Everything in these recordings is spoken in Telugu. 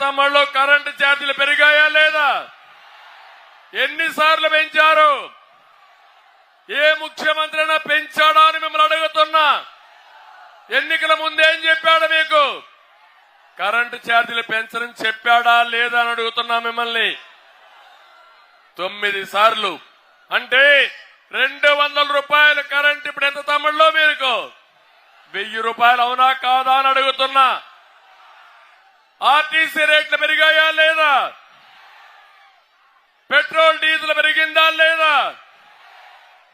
తమ్ముళ్ళు కరెంటు ఛార్జీలు పెరిగాయా లేదా? ఎన్నిసార్లు పెంచారు? ఏ ముఖ్యమంత్రి అయినా పెంచాడా అని మిమ్మల్ని అడుగుతున్నా. ఎన్నికల ముందేం చెప్పాడు మీకు? కరెంటు ఛార్జీలు పెంచరని చెప్పాడా లేదా అని అడుగుతున్నా మిమ్మల్ని. 9 సార్లు అంటే 200 రూపాయలు కరెంట్ ఇప్పుడు ఎంత తమ్ముళ్ళు మీకు? 1000 రూపాయలు అవునా కాదా అని అడుగుతున్నా. ఆర్టీసీ రేట్లు పెరిగాయా లేదా? పెట్రోల్ డీజిల్ పెరిగిందా లేదా?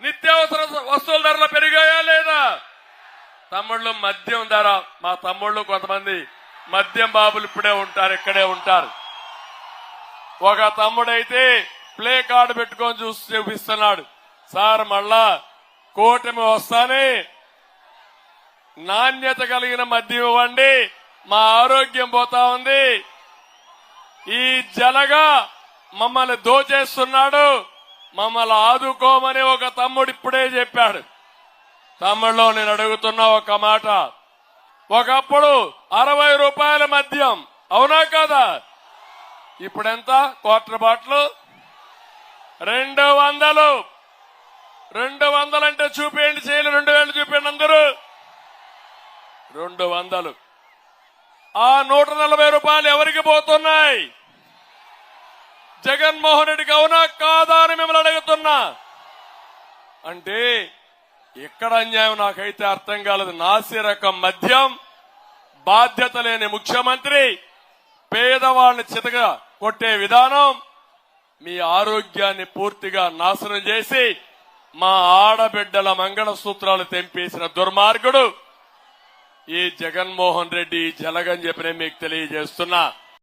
నిత్యావసర వస్తువుల ధరలు పెరిగాయా లేదా? తమ్ముళ్ళు మద్యం ధర, మా తమ్ముళ్ళు కొంతమంది మద్యం బాబులు ఇప్పుడే ఉంటారు, ఇక్కడే ఉంటారు. ఒక తమ్ముడైతే ప్లే కార్డు పెట్టుకొని చూపిస్తున్నాడు, సార్ మళ్ళా కూటమి వస్తానే నాణ్యత కలిగిన మద్యం ఇవ్వండి, మా ఆరోగ్యం పోతా ఉంది, ఈ జలగా మమ్మల్ని దోచేస్తున్నాడు, మమ్మల్ని ఆదుకోమని ఒక తమ్ముడు ఇప్పుడే చెప్పాడు. తమ్ముళ్ళు నేను అడుగుతున్న ఒక మాట, ఒకప్పుడు 60 రూపాయల మద్యం అవునా కాదా? ఇప్పుడెంత? Quarter bottle 200. 200 అంటే చూపేయండి, చేయలు 2000 చూపేయండి అందరూ. 200. ఆ 140 రూపాయలు ఎవరికి పోతున్నాయి? జగన్మోహన్ రెడ్డికి అవునా కాదా అని మిమ్మల్ని అడుగుతున్నా. అంటే ఎక్కడ అన్యాయం నాకైతే అర్థం కాలేదు. నాసి రకం మద్యం, బాధ్యత లేని ముఖ్యమంత్రి, పేదవాళ్ళని చితగా కొట్టే విధానం, మీ ఆరోగ్యాన్ని పూర్తిగా నాశనం చేసి మా ఆడబిడ్డల మంగళసూత్రాలు తెంపేసిన దుర్మార్గుడు ఈ జగన్మోహన్ రెడ్డి, జలగని చెప్పి మీకు తెలియజేస్తున్నా.